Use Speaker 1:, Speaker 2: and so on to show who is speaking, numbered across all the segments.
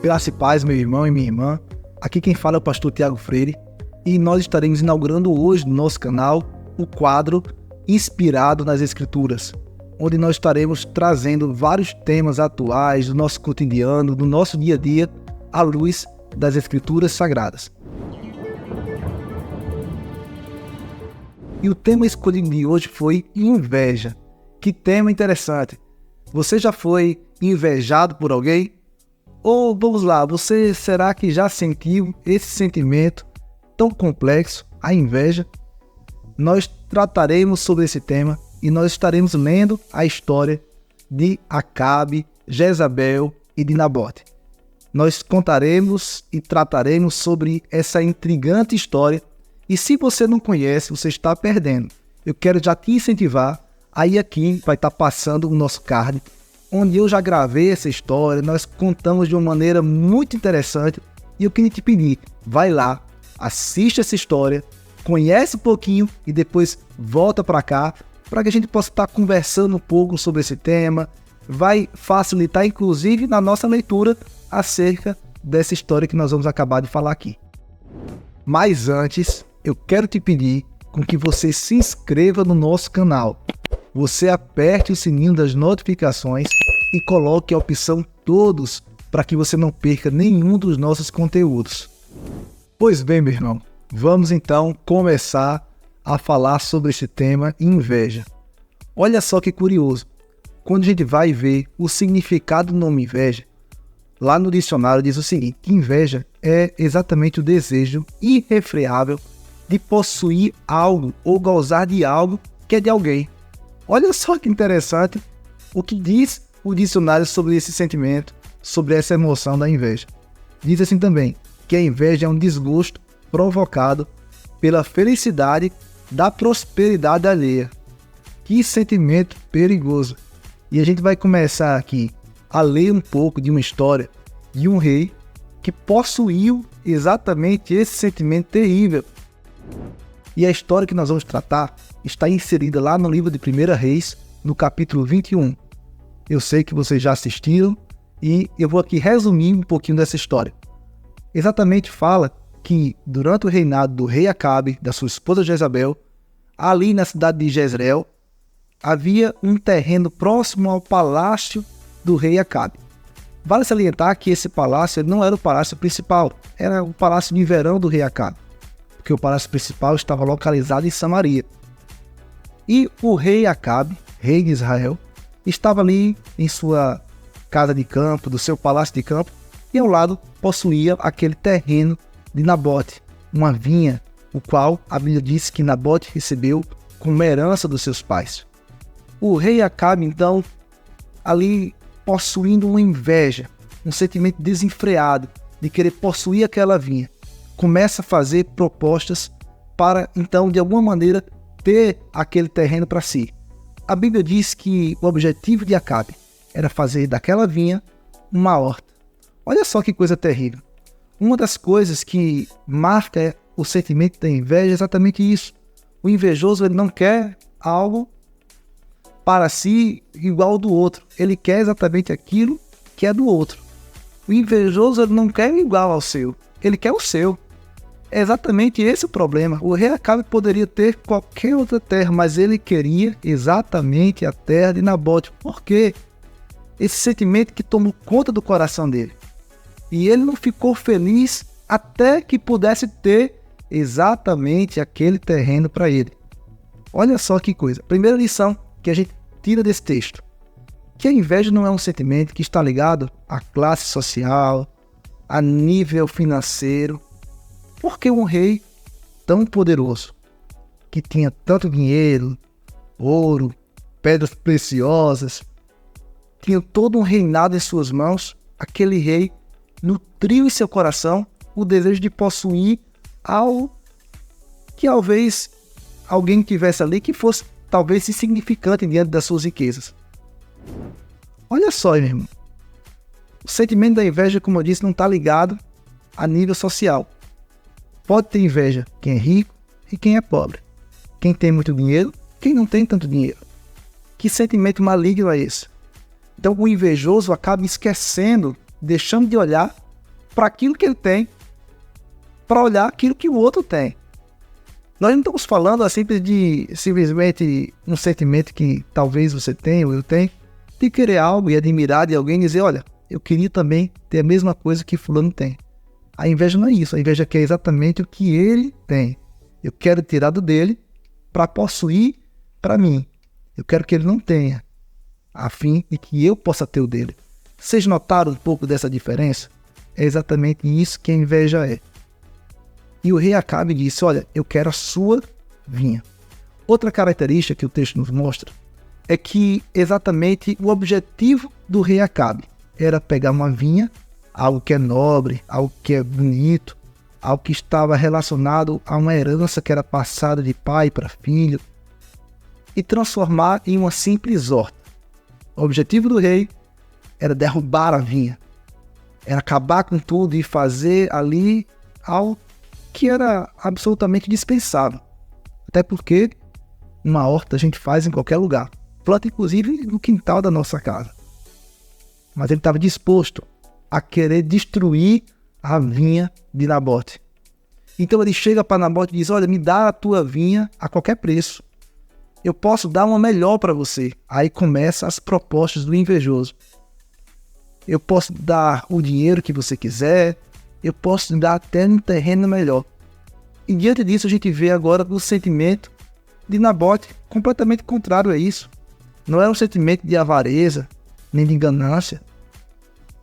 Speaker 1: Graça e paz, meu irmão e minha irmã. Aqui quem fala é o pastor Tiago Freire e nós estaremos inaugurando hoje no nosso canal o quadro Inspirado nas Escrituras, onde nós estaremos trazendo vários temas atuais do nosso cotidiano, do nosso dia a dia, à luz das Escrituras Sagradas. E o tema escolhido de hoje foi inveja. Que tema interessante! Você já foi invejado por alguém? Ou, vamos lá, será que já sentiu esse sentimento tão complexo, a inveja? Nós trataremos sobre esse tema e nós estaremos lendo a história de Acabe, Jezabel e de Nabote. Nós contaremos e trataremos sobre essa intrigante história e se você não conhece, você está perdendo. Eu quero já te incentivar, aí aqui vai estar passando o nosso card, onde eu já gravei essa história, nós contamos de uma maneira muito interessante e eu queria te pedir, vai lá, assiste essa história, conhece um pouquinho e depois volta para cá, para que a gente possa estar conversando um pouco sobre esse tema, vai facilitar inclusive na nossa leitura acerca dessa história que nós vamos acabar de falar aqui. Mas antes, eu quero te pedir com que você se inscreva no nosso canal. Você aperte o sininho das notificações e coloque a opção todos para que você não perca nenhum dos nossos conteúdos. Pois bem, meu irmão, vamos então começar a falar sobre esse tema inveja. Olha só que curioso, quando a gente vai ver o significado do nome inveja, lá no dicionário diz o seguinte, que inveja é exatamente o desejo irrefreável de possuir algo ou gozar de algo que é de alguém. Olha só que interessante o que diz o dicionário sobre esse sentimento, sobre essa emoção da inveja. Diz assim também, que a inveja é um desgosto provocado pela felicidade da prosperidade alheia. Que sentimento perigoso! E a gente vai começar aqui a ler um pouco de uma história de um rei que possuiu exatamente esse sentimento terrível. E a história que nós vamos tratar está inserida lá no livro de 1 Reis, no capítulo 21. Eu sei que vocês já assistiram e eu vou aqui resumir um pouquinho dessa história. Exatamente fala que durante o reinado do rei Acabe, da sua esposa Jezabel, ali na cidade de Jezreel, havia um terreno próximo ao palácio do rei Acabe. Vale salientar que esse palácio não era o palácio principal, era o palácio de verão do rei Acabe, porque o palácio principal estava localizado em Samaria. E o rei Acabe, rei de Israel, estava ali em sua casa de campo, do seu palácio de campo, e ao lado possuía aquele terreno de Nabote, uma vinha, o qual a Bíblia diz que Nabote recebeu como herança dos seus pais. O rei Acabe, então, ali possuindo uma inveja, um sentimento desenfreado de querer possuir aquela vinha, começa a fazer propostas para, então, de alguma maneira, ter aquele terreno para si. A Bíblia diz que o objetivo de Acabe era fazer daquela vinha uma horta. Olha só que coisa terrível. Uma das coisas que marca o sentimento da inveja é exatamente isso. O invejoso ele não quer algo para si igual ao do outro. Ele quer exatamente aquilo que é do outro. O invejoso ele não quer igual ao seu. Ele quer o seu. É exatamente esse o problema. O rei Acabe poderia ter qualquer outra terra, mas ele queria exatamente a terra de Nabote. Por quê? Esse sentimento que tomou conta do coração dele. E ele não ficou feliz até que pudesse ter exatamente aquele terreno para ele. Olha só que coisa. Primeira lição que a gente tira desse texto. Que a inveja não é um sentimento que está ligado à classe social, a nível financeiro. Porque um rei tão poderoso, que tinha tanto dinheiro, ouro, pedras preciosas, tinha todo um reinado em suas mãos, aquele rei nutriu em seu coração o desejo de possuir algo que talvez alguém tivesse ali que fosse talvez insignificante diante das suas riquezas. Olha só, meu irmão, o sentimento da inveja, como eu disse, não está ligado a nível social. Pode ter inveja quem é rico e quem é pobre. Quem tem muito dinheiro, quem não tem tanto dinheiro. Que sentimento maligno é esse? Então o invejoso acaba esquecendo, deixando de olhar para aquilo que ele tem, para olhar aquilo que o outro tem. Nós não estamos falando de simplesmente um sentimento que talvez você tenha ou eu tenha, de querer algo e admirar de alguém e dizer, olha, eu queria também ter a mesma coisa que fulano tem. A inveja não é isso, a inveja quer exatamente o que ele tem. Eu quero tirar do dele para possuir para mim. Eu quero que ele não tenha, a fim de que eu possa ter o dele. Vocês notaram um pouco dessa diferença? É exatamente isso que a inveja é. E o rei Acabe disse, olha, eu quero a sua vinha. Outra característica que o texto nos mostra é que exatamente o objetivo do rei Acabe era pegar uma vinha, algo que é nobre, algo que é bonito, algo que estava relacionado a uma herança que era passada de pai para filho, e transformar em uma simples horta. O objetivo do rei era derrubar a vinha, era acabar com tudo e fazer ali algo que era absolutamente dispensável. Até porque uma horta a gente faz em qualquer lugar. Planta inclusive no quintal da nossa casa. Mas ele estava disposto a querer destruir a vinha de Nabote. Então ele chega para Nabote e diz, olha, me dá a tua vinha a qualquer preço. Eu posso dar uma melhor para você. Aí começam as propostas do invejoso. Eu posso dar o dinheiro que você quiser, eu posso dar até um terreno melhor. E diante disso a gente vê agora o sentimento de Nabote completamente contrário a isso. Não era um sentimento de avareza, nem de ganância.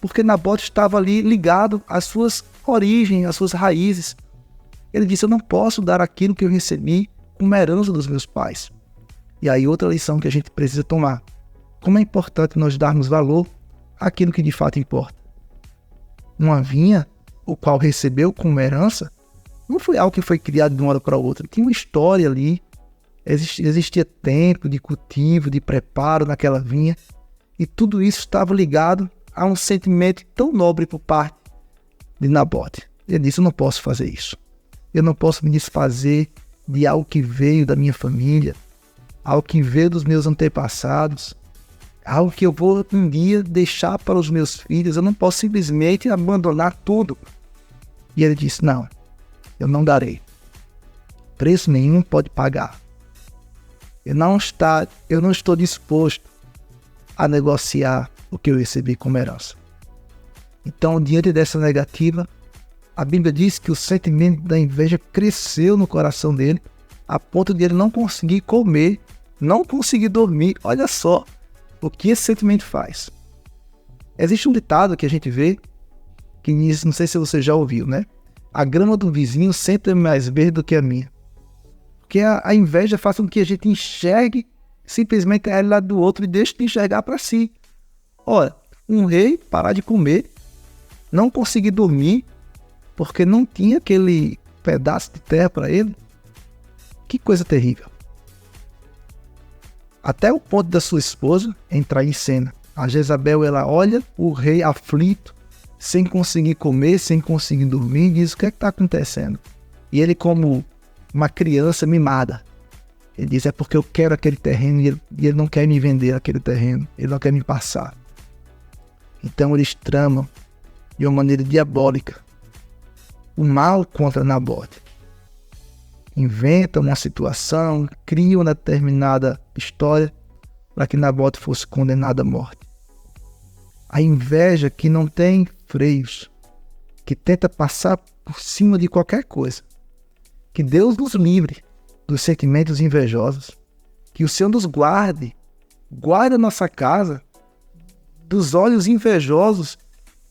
Speaker 1: Porque Nabote estava ali ligado às suas origens, às suas raízes. Ele disse, eu não posso dar aquilo que eu recebi como herança dos meus pais. E aí outra lição que a gente precisa tomar. Como é importante nós darmos valor àquilo que de fato importa. Uma vinha, o qual recebeu como herança, não foi algo que foi criado de uma hora para outra. Tinha uma história ali. Existia tempo de cultivo, de preparo naquela vinha. E tudo isso estava ligado a um sentimento tão nobre por parte de Nabote. Ele disse, eu não posso fazer isso. Eu não posso me desfazer de algo que veio da minha família, algo que veio dos meus antepassados, algo que eu vou um dia deixar para os meus filhos. Eu não posso simplesmente abandonar tudo. E ele disse, não, eu não darei. Preço nenhum pode pagar. Eu não estou disposto a negociar o que eu recebi como herança. Então, diante dessa negativa, a Bíblia diz que o sentimento da inveja cresceu no coração dele, a ponto de ele não conseguir comer, não conseguir dormir. Olha só o que esse sentimento faz. Existe um ditado que a gente vê, que diz, não sei se você já ouviu, né? A grama do vizinho sempre é mais verde do que a minha. Porque a inveja faz com que a gente enxergue simplesmente a realidade do outro e deixe de enxergar para si. Olha, um rei parar de comer, não conseguir dormir, porque não tinha aquele pedaço de terra para ele. Que coisa terrível. Até o ponto da sua esposa entrar em cena. A Jezabel, ela olha o rei aflito, sem conseguir comer, sem conseguir dormir, e diz, o que é que está acontecendo? E ele, como uma criança mimada, ele diz, é porque eu quero aquele terreno e ele não quer me vender aquele terreno, ele não quer me passar. Então eles tramam de uma maneira diabólica o mal contra Nabote. Inventam uma situação, criam uma determinada história para que Nabote fosse condenado à morte. A inveja que não tem freios, que tenta passar por cima de qualquer coisa. Que Deus nos livre dos sentimentos invejosos, que o Senhor nos guarde a nossa casa dos olhos invejosos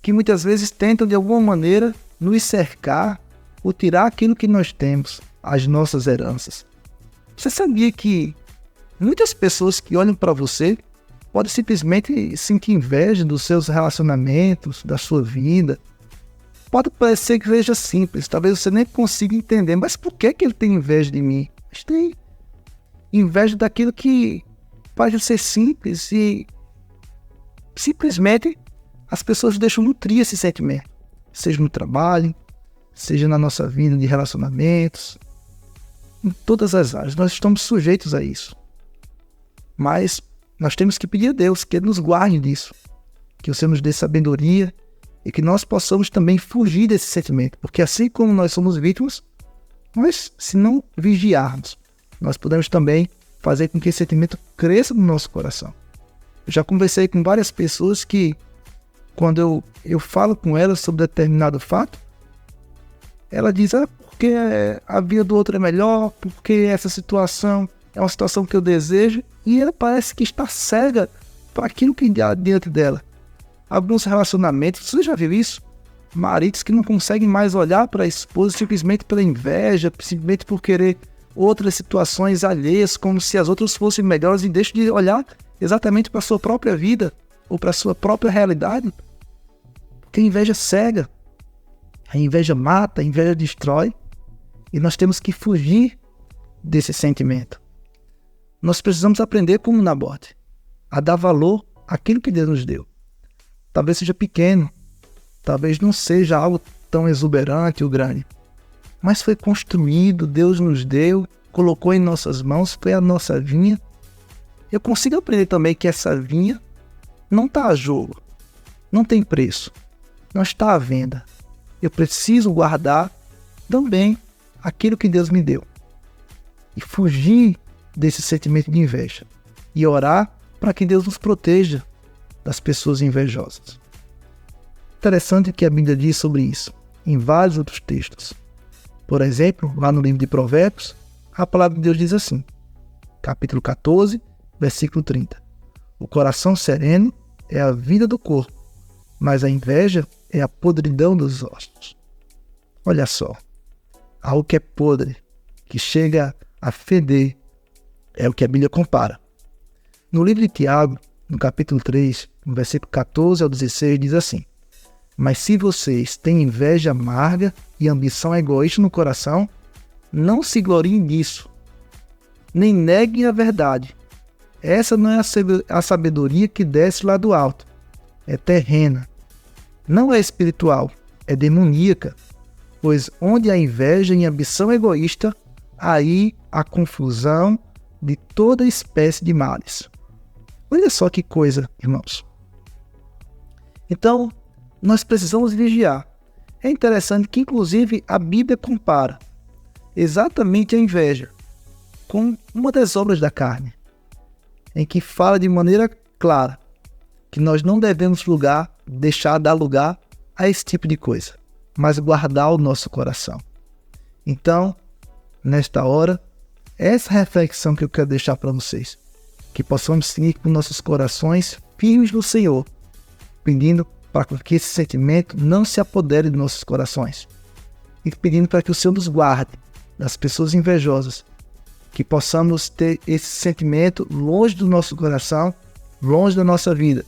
Speaker 1: que muitas vezes tentam de alguma maneira nos cercar ou tirar aquilo que nós temos, as nossas heranças. Você sabia que muitas pessoas que olham para você podem simplesmente sentir inveja dos seus relacionamentos, da sua vida? Pode parecer que seja simples, talvez você nem consiga entender, mas por que ele tem inveja de mim? Mas tem inveja daquilo que pode ser simples e simplesmente as pessoas deixam nutrir esse sentimento, seja no trabalho, seja na nossa vida de relacionamentos, em todas as áreas. Nós estamos sujeitos a isso. Mas nós temos que pedir a Deus que Ele nos guarde disso, que o Senhor nos dê sabedoria e que nós possamos também fugir desse sentimento, porque assim como nós somos vítimas, nós, se não vigiarmos, nós podemos também fazer com que esse sentimento cresça no nosso coração. Eu já conversei com várias pessoas que, quando eu falo com elas sobre determinado fato, ela diz, porque a vida do outro é melhor, porque essa situação é uma situação que eu desejo, e ela parece que está cega para aquilo que há diante dela. Alguns relacionamentos, você já viu isso? Maridos que não conseguem mais olhar para a esposa simplesmente pela inveja, simplesmente por querer outras situações alheias, como se as outras fossem melhores, e deixam de olhar exatamente para a sua própria vida ou para a sua própria realidade. Porque a inveja cega, a inveja mata, a inveja destrói, e nós temos que fugir desse sentimento. Nós precisamos aprender como Nabote, a dar valor àquilo que Deus nos deu. Talvez seja pequeno, talvez não seja algo tão exuberante ou grande, mas foi construído, Deus nos deu, colocou em nossas mãos, foi a nossa vinha. Eu consigo aprender também que essa vinha não está a jogo, não tem preço, não está à venda. Eu preciso guardar também aquilo que Deus me deu e fugir desse sentimento de inveja e orar para que Deus nos proteja das pessoas invejosas. Interessante o que a Bíblia diz sobre isso, em vários outros textos. Por exemplo, lá no livro de Provérbios, a palavra de Deus diz assim, capítulo 14, versículo 30. O coração sereno é a vida do corpo, mas a inveja é a podridão dos ossos. Olha só, algo que é podre, que chega a feder, é o que a Bíblia compara. No livro de Tiago, no capítulo 3, no versículo 14 ao 16, diz assim: mas se vocês têm inveja amarga e ambição egoísta no coração, não se gloriem nisso, nem neguem a verdade. Essa não é a sabedoria que desce lá do alto, é terrena. Não é espiritual, é demoníaca, pois onde há inveja e ambição egoísta, aí há confusão de toda espécie de males. Olha só que coisa, irmãos. Então, nós precisamos vigiar. É interessante que, inclusive, a Bíblia compara exatamente a inveja com uma das obras da carne, em que fala de maneira clara que nós não devemos dar lugar a esse tipo de coisa, mas guardar o nosso coração. Então, nesta hora, essa reflexão que eu quero deixar para vocês, que possamos seguir com nossos corações firmes no Senhor, pedindo para que esse sentimento não se apodere de nossos corações, e pedindo para que o Senhor nos guarde das pessoas invejosas, que possamos ter esse sentimento longe do nosso coração, longe da nossa vida.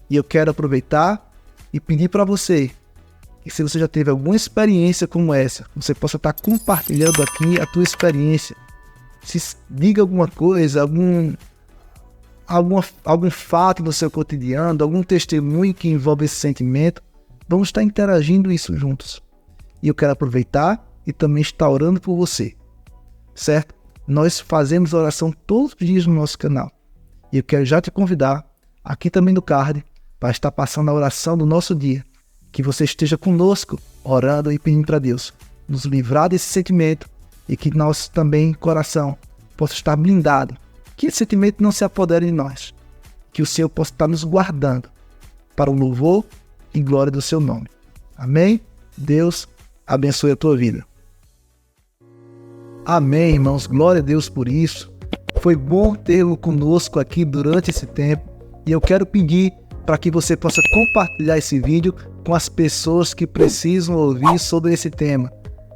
Speaker 1: E eu quero aproveitar e pedir para você, que se você já teve alguma experiência como essa, você possa estar compartilhando aqui a tua experiência. Se diga alguma coisa, algum fato no seu cotidiano, algum testemunho que envolve esse sentimento, vamos estar interagindo isso juntos. E eu quero aproveitar e também estar orando por você, certo? Nós fazemos oração todos os dias no nosso canal. E eu quero já te convidar, aqui também no card, para estar passando a oração do nosso dia. Que você esteja conosco, orando e pedindo para Deus nos livrar desse sentimento e que nosso também coração possa estar blindado. Que esse sentimento não se apodere de nós. Que o Senhor possa estar nos guardando para o louvor e glória do seu nome. Amém? Deus abençoe a tua vida. Amém, irmãos. Glória a Deus por isso. Foi bom tê-lo conosco aqui durante esse tempo. E eu quero pedir para que você possa compartilhar esse vídeo com as pessoas que precisam ouvir sobre esse tema.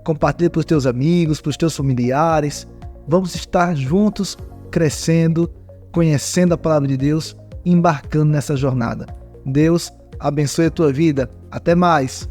Speaker 1: Compartilhe para os teus amigos, para os teus familiares. Vamos estar juntos, crescendo, conhecendo a palavra de Deus e embarcando nessa jornada. Deus abençoe a tua vida. Até mais!